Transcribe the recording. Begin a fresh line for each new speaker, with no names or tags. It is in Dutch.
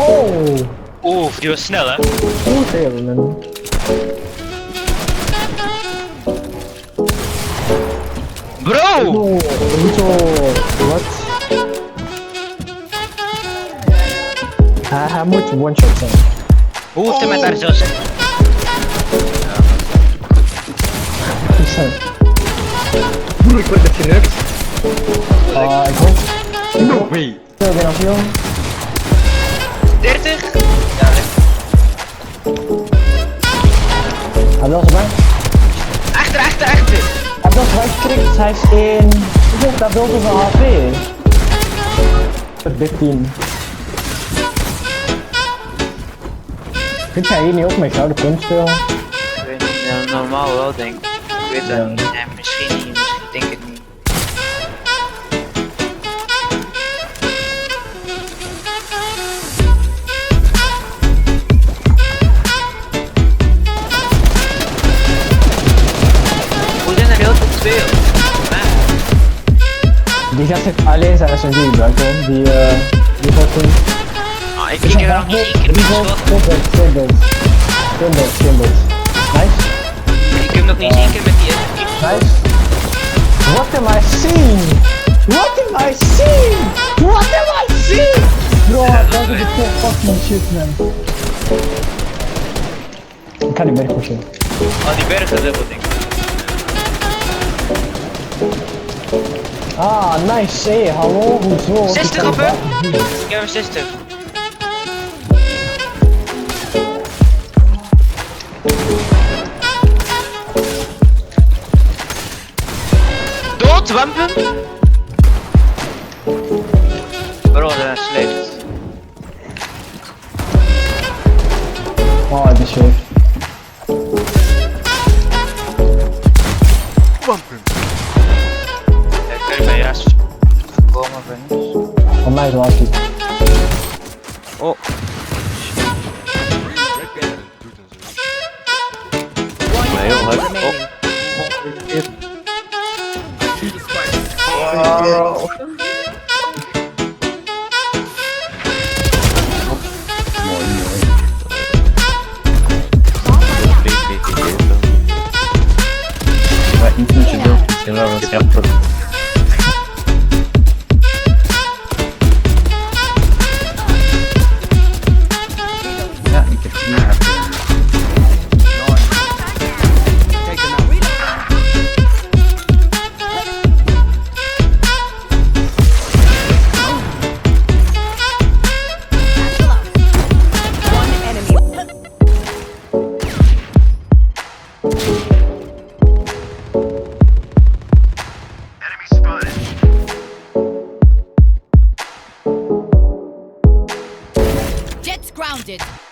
Oh!
Oeh, die was snel hè.
Goed even, man.
Bro!
Oh, hoezo? Wat? Hij moet one-shot zijn.
Hoe hoeft hij met daar zo zijn?
Broer, ik word net genukt.
Ik hoop...
No way.
Veel generatie.
30? Ja,
Hij wil zijn
achter.
Hij wil zijn gekrikt, hij is in... Dat wil dus een HP. 13. Vind jij hier niet ook met gouden punt spelen?
Ik weet niet, ja, normaal wel denk ik. Ik weet dat niet. Nee, misschien niet, misschien denk ik niet. Hoe zijn er heel veel spelen?
Die gaat zich alleen zijn SMG gebruiken, die gaat toen...
Ah, ik heb er nog niet één keer mee geschoten.
Skinbot. Nice.
Ik heb nog niet eens één keer met die SMG geschoten.
Nice. What am I seeing? What am I seeing? What am I seeing? Bro, dat is de fucking shit, man. Ik ga die berg pushen.
Oh, die bergen zijn wat denk ik.
Ah, nice. Hey, hallo, hoezo?
60 op hem? Ik heb hem 60. Dood, wampen? Bro, dat is slecht.
Oh, die is weg.
Ik ben juist gekomen van ons.
Van mij is wel goed.
Oh.
Nee, heel hard. Maar iets moet je doen. Ik ben wel een schepper. Ja, ik heb het niet gehad.
Jets grounded.